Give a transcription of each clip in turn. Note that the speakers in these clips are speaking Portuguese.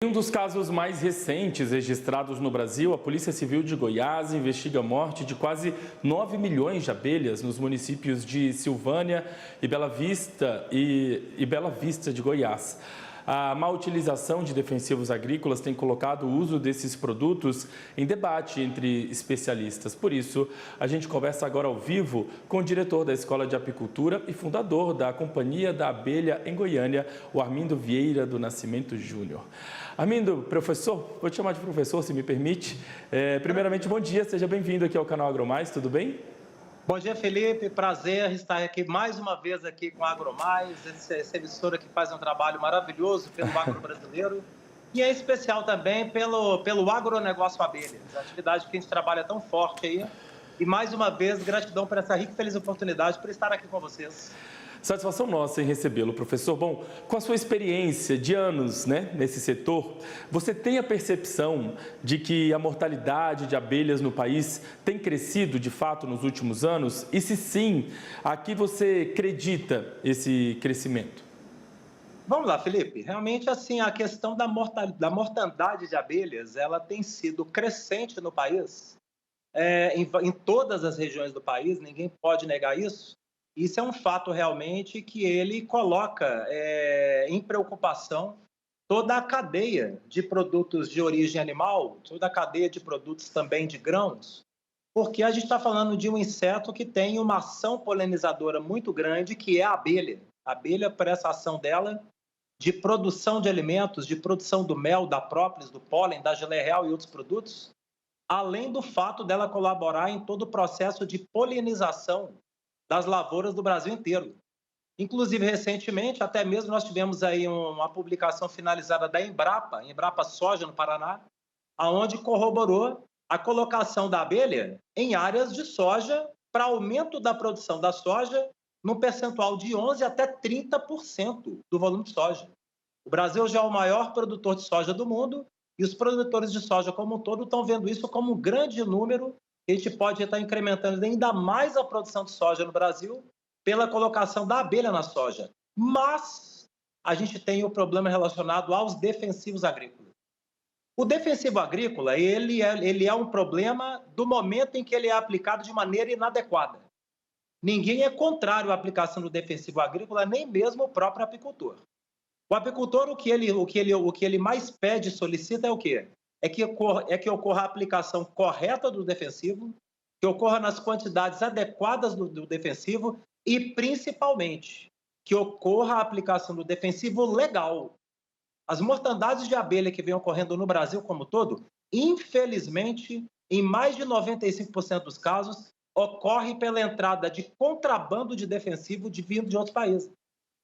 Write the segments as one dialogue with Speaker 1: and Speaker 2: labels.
Speaker 1: Um dos casos mais recentes registrados no Brasil, a Polícia Civil de Goiás investiga a morte de quase 9 milhões de abelhas nos municípios de Silvânia e Bela Vista de Goiás. A má utilização de defensivos agrícolas tem colocado o uso desses produtos em debate entre especialistas. Por isso, a gente conversa agora ao vivo com o diretor da Escola de Apicultura e fundador da Companhia da Abelha em Goiânia, o Armindo Vieira do Nascimento Júnior. Armindo, professor, vou te chamar de professor, se me permite. Primeiramente, bom dia, seja bem-vindo aqui ao canal AgroMais, tudo bem?
Speaker 2: Bom dia, Felipe. Prazer estar aqui mais uma vez aqui com a AgroMais, essa emissora que faz um trabalho maravilhoso pelo agro brasileiro e em especial também pelo agronegócio abelha, a atividade que a gente trabalha tão forte aí. E mais uma vez, gratidão por essa rica e feliz oportunidade por estar aqui com vocês.
Speaker 1: Satisfação nossa em recebê-lo, professor. Bom, com a sua experiência de anos, nesse setor, você tem a percepção de que a mortalidade de abelhas no país tem crescido de fato nos últimos anos? E se sim, a que você acredita esse crescimento?
Speaker 2: Vamos lá, Felipe. Realmente, assim, a questão da mortandade de abelhas, ela tem sido crescente no país, em todas as regiões do país, ninguém pode negar isso. Isso é um fato realmente que ele coloca em preocupação toda a cadeia de produtos de origem animal, toda a cadeia de produtos também de grãos, porque a gente está falando de um inseto que tem uma ação polinizadora muito grande, que é a abelha. A abelha, por essa ação dela, de produção de alimentos, de produção do mel, da própolis, do pólen, da geleia real e outros produtos, além do fato dela colaborar em todo o processo de polinização das lavouras do Brasil inteiro. Inclusive, recentemente, até mesmo nós tivemos aí uma publicação finalizada da Embrapa Soja, no Paraná, aonde corroborou a colocação da abelha em áreas de soja para aumento da produção da soja num percentual de 11% até 30% do volume de soja. O Brasil já é o maior produtor de soja do mundo e os produtores de soja como um todo estão vendo isso como um grande número. A gente pode estar incrementando ainda mais a produção de soja no Brasil pela colocação da abelha na soja. Mas a gente tem o problema relacionado aos defensivos agrícolas. O defensivo agrícola, ele é um problema do momento em que ele é aplicado de maneira inadequada. Ninguém é contrário à aplicação do defensivo agrícola, nem mesmo o próprio apicultor. O apicultor, o que ele mais pede e solicita é o quê? É que ocorra a aplicação correta do defensivo, que ocorra nas quantidades adequadas do defensivo e, principalmente, que ocorra a aplicação do defensivo legal. As mortandades de abelha que vêm ocorrendo no Brasil como um todo, infelizmente, em mais de 95% dos casos, ocorre pela entrada de contrabando de defensivo vindo de outros países.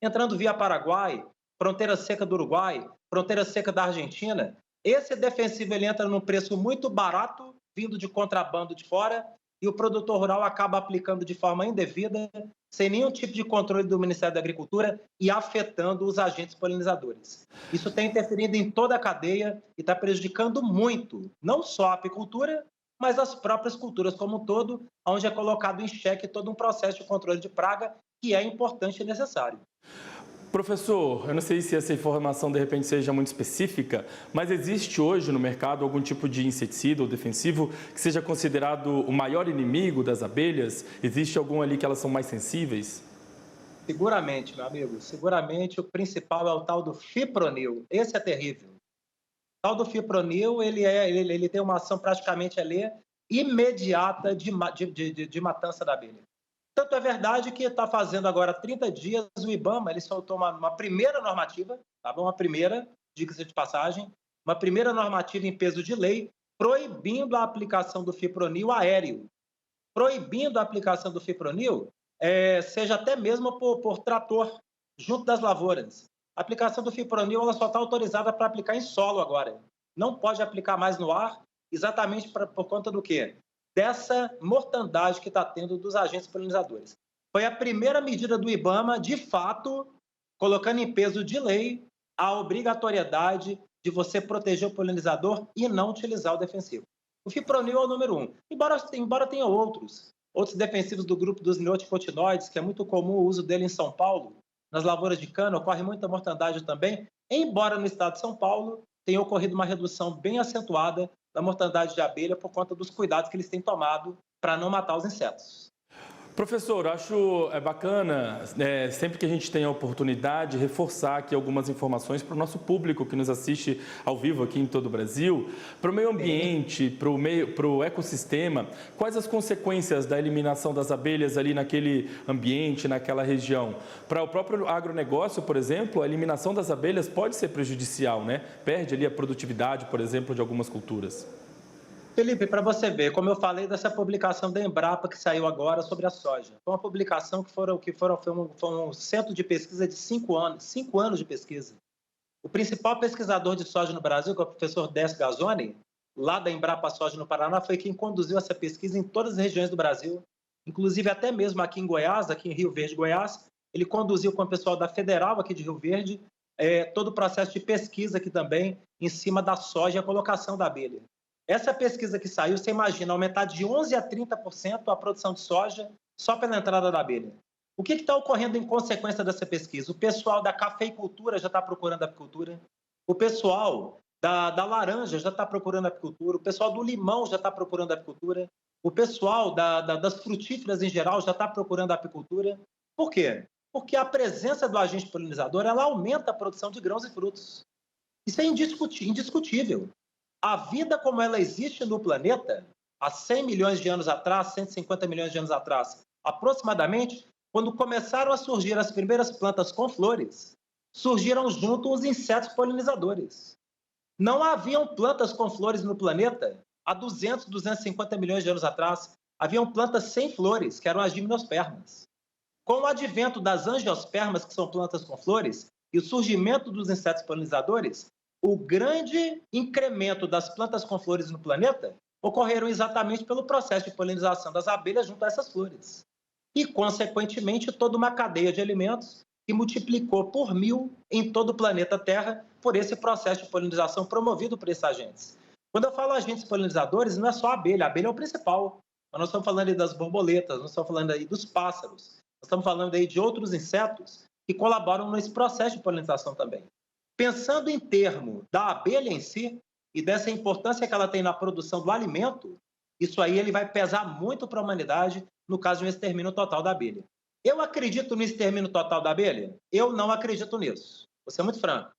Speaker 2: Entrando via Paraguai, fronteira seca do Uruguai, fronteira seca da Argentina. Esse defensivo ele entra num preço muito barato, vindo de contrabando de fora, e o produtor rural acaba aplicando de forma indevida, sem nenhum tipo de controle do Ministério da Agricultura e afetando os agentes polinizadores. Isso tem interferido em toda a cadeia e está prejudicando muito, não só a apicultura, mas as próprias culturas como um todo, onde é colocado em xeque todo um processo de controle de praga que é importante e necessário.
Speaker 1: Professor, eu não sei se essa informação de repente seja muito específica, mas existe hoje no mercado algum tipo de inseticida ou defensivo que seja considerado o maior inimigo das abelhas? Existe algum ali que elas são mais sensíveis?
Speaker 2: Seguramente, meu amigo, seguramente o principal é o tal do fipronil. Esse é terrível. O tal do fipronil, ele tem uma ação praticamente ali imediata de matança da abelha. Tanto é verdade que está fazendo agora 30 dias, o IBAMA ele soltou uma primeira normativa, tá bom? Uma primeira, diga-se de passagem, uma primeira normativa em peso de lei, proibindo a aplicação do fipronil aéreo. Proibindo a aplicação do fipronil, seja até mesmo por trator, junto das lavouras. A aplicação do fipronil ela só está autorizada para aplicar em solo agora. Não pode aplicar mais no ar, exatamente por conta do quê? Dessa mortandade que está tendo dos agentes polinizadores. Foi a primeira medida do IBAMA, de fato, colocando em peso de lei a obrigatoriedade de você proteger o polinizador e não utilizar o defensivo. O fipronil é o número 1. Embora tenha outros defensivos do grupo dos neonicotinoides, que é muito comum o uso dele em São Paulo, nas lavouras de cana, ocorre muita mortandade também, embora no estado de São Paulo tem ocorrido uma redução bem acentuada da mortandade de abelha por conta dos cuidados que eles têm tomado para não matar os insetos.
Speaker 1: Professor, acho bacana, sempre que a gente tem a oportunidade, reforçar aqui algumas informações para o nosso público que nos assiste ao vivo aqui em todo o Brasil, para o meio ambiente, para o ecossistema, quais as consequências da eliminação das abelhas ali naquele ambiente, naquela região? Para o próprio agronegócio, por exemplo, a eliminação das abelhas pode ser prejudicial, né? Perde ali a produtividade, por exemplo, de algumas culturas.
Speaker 2: Felipe, para você ver, como eu falei dessa publicação da Embrapa que saiu agora sobre a soja. Foi uma publicação foi um centro de pesquisa de 5 anos de pesquisa. O principal pesquisador de soja no Brasil, que é o professor Décio Gazzoni, lá da Embrapa Soja no Paraná, foi quem conduziu essa pesquisa em todas as regiões do Brasil, inclusive até mesmo aqui em Goiás, aqui em Rio Verde, Goiás. Ele conduziu com o pessoal da Federal aqui de Rio Verde todo o processo de pesquisa aqui também em cima da soja e a colocação da abelha. Essa pesquisa que saiu, você imagina aumentar de 11% a 30% a produção de soja só pela entrada da abelha. O que está ocorrendo em consequência dessa pesquisa? O pessoal da cafeicultura já está procurando apicultura, o pessoal da laranja já está procurando apicultura, o pessoal do limão já está procurando apicultura, o pessoal das frutíferas em geral já está procurando apicultura. Por quê? Porque a presença do agente polinizador ela aumenta a produção de grãos e frutos. Isso é indiscutível. A vida como ela existe no planeta, há 100 milhões de anos atrás, 150 milhões de anos atrás, aproximadamente, quando começaram a surgir as primeiras plantas com flores, surgiram junto os insetos polinizadores. Não haviam plantas com flores no planeta há 200, 250 milhões de anos atrás. Haviam plantas sem flores, que eram as gimnospermas. Com o advento das angiospermas, que são plantas com flores, e o surgimento dos insetos polinizadores, o grande incremento das plantas com flores no planeta ocorreram exatamente pelo processo de polinização das abelhas junto a essas flores. E, consequentemente, toda uma cadeia de alimentos que multiplicou por 1000 em todo o planeta Terra por esse processo de polinização promovido por esses agentes. Quando eu falo agentes polinizadores, não é só a abelha é o principal. Nós estamos falando aí das borboletas, nós estamos falando aí dos pássaros, nós estamos falando aí de outros insetos que colaboram nesse processo de polinização também. Pensando em termos da abelha em si e dessa importância que ela tem na produção do alimento, isso aí ele vai pesar muito para a humanidade no caso de um extermínio total da abelha. Eu acredito no extermínio total da abelha? Eu não acredito nisso. Vou ser muito franco.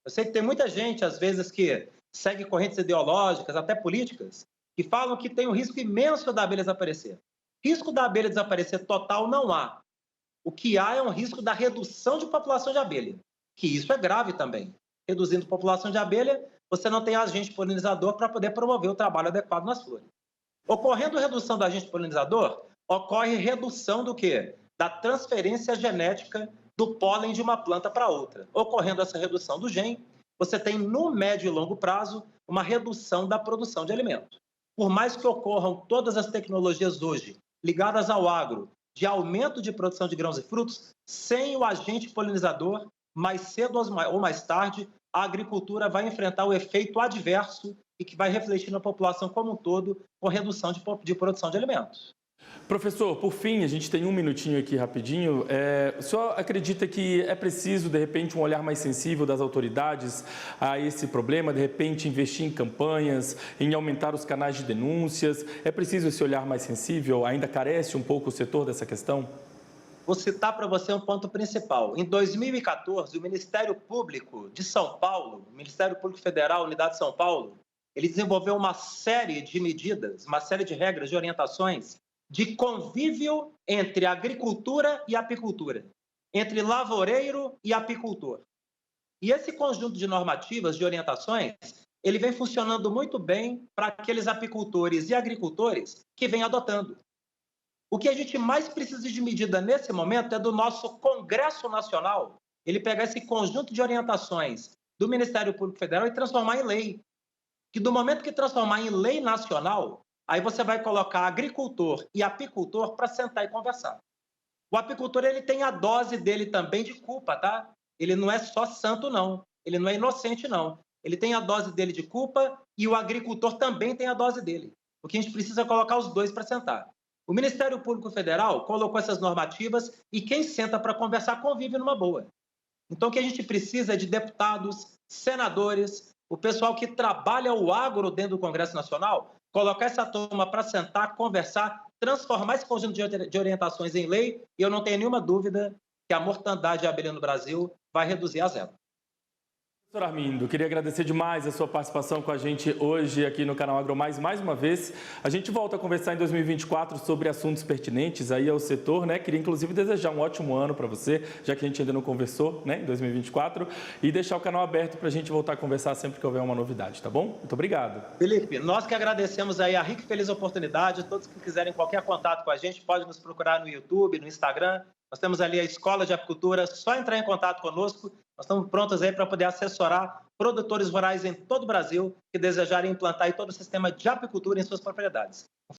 Speaker 2: Eu sei que tem muita gente, às vezes, que segue correntes ideológicas, até políticas, que falam que tem um risco imenso da abelha desaparecer. Risco da abelha desaparecer total não há. O que há é um risco da redução de população de abelha, que isso é grave também. Reduzindo a população de abelha, você não tem agente polinizador para poder promover o trabalho adequado nas flores. Ocorrendo redução do agente polinizador, ocorre redução do quê? Da transferência genética do pólen de uma planta para outra. Ocorrendo essa redução do gene, você tem no médio e longo prazo uma redução da produção de alimento. Por mais que ocorram todas as tecnologias hoje ligadas ao agro, de aumento de produção de grãos e frutos, sem o agente polinizador, mais cedo ou mais tarde, a agricultura vai enfrentar o efeito adverso e que vai refletir na população como um todo com redução de produção de alimentos.
Speaker 1: Professor, por fim, a gente tem um minutinho aqui rapidinho. O senhor acredita que é preciso, de repente, um olhar mais sensível das autoridades a esse problema? De repente, investir em campanhas, em aumentar os canais de denúncias? É preciso esse olhar mais sensível? Ainda carece um pouco o setor dessa questão?
Speaker 2: Vou citar para você um ponto principal. Em 2014, o Ministério Público de São Paulo, o Ministério Público Federal, Unidade de São Paulo, ele desenvolveu uma série de medidas, uma série de regras, de orientações de convívio entre agricultura e apicultura, entre lavoureiro e apicultor. E esse conjunto de normativas, de orientações, ele vem funcionando muito bem para aqueles apicultores e agricultores que vêm adotando. O que a gente mais precisa de medida nesse momento é do nosso Congresso Nacional, ele pegar esse conjunto de orientações do Ministério Público Federal e transformar em lei. Que do momento que transformar em lei nacional, aí você vai colocar agricultor e apicultor para sentar e conversar. O apicultor ele tem a dose dele também de culpa, tá? Ele não é só santo, não. Ele não é inocente, não. Ele tem a dose dele de culpa e o agricultor também tem a dose dele. O que a gente precisa é colocar os dois para sentar. O Ministério Público Federal colocou essas normativas e quem senta para conversar convive numa boa. Então, o que a gente precisa é de deputados, senadores, o pessoal que trabalha o agro dentro do Congresso Nacional, colocar essa turma para sentar, conversar, transformar esse conjunto de orientações em lei, e eu não tenho nenhuma dúvida que a mortandade de abelha no Brasil vai reduzir a zero.
Speaker 1: Doutor Armindo, queria agradecer demais a sua participação com a gente hoje aqui no canal AgroMais mais uma vez. A gente volta a conversar em 2024 sobre assuntos pertinentes aí ao setor, né? Queria inclusive desejar um ótimo ano para você, já que a gente ainda não conversou, né, em 2024, e deixar o canal aberto para a gente voltar a conversar sempre que houver uma novidade, tá bom? Muito obrigado.
Speaker 2: Felipe, nós que agradecemos aí a rica e feliz oportunidade. Todos que quiserem qualquer contato com a gente, pode nos procurar no YouTube, no Instagram. Nós temos ali a Escola de Apicultura, só entrar em contato conosco. Nós estamos prontos aí para poder assessorar produtores rurais em todo o Brasil que desejarem implantar aí todo o sistema de apicultura em suas propriedades.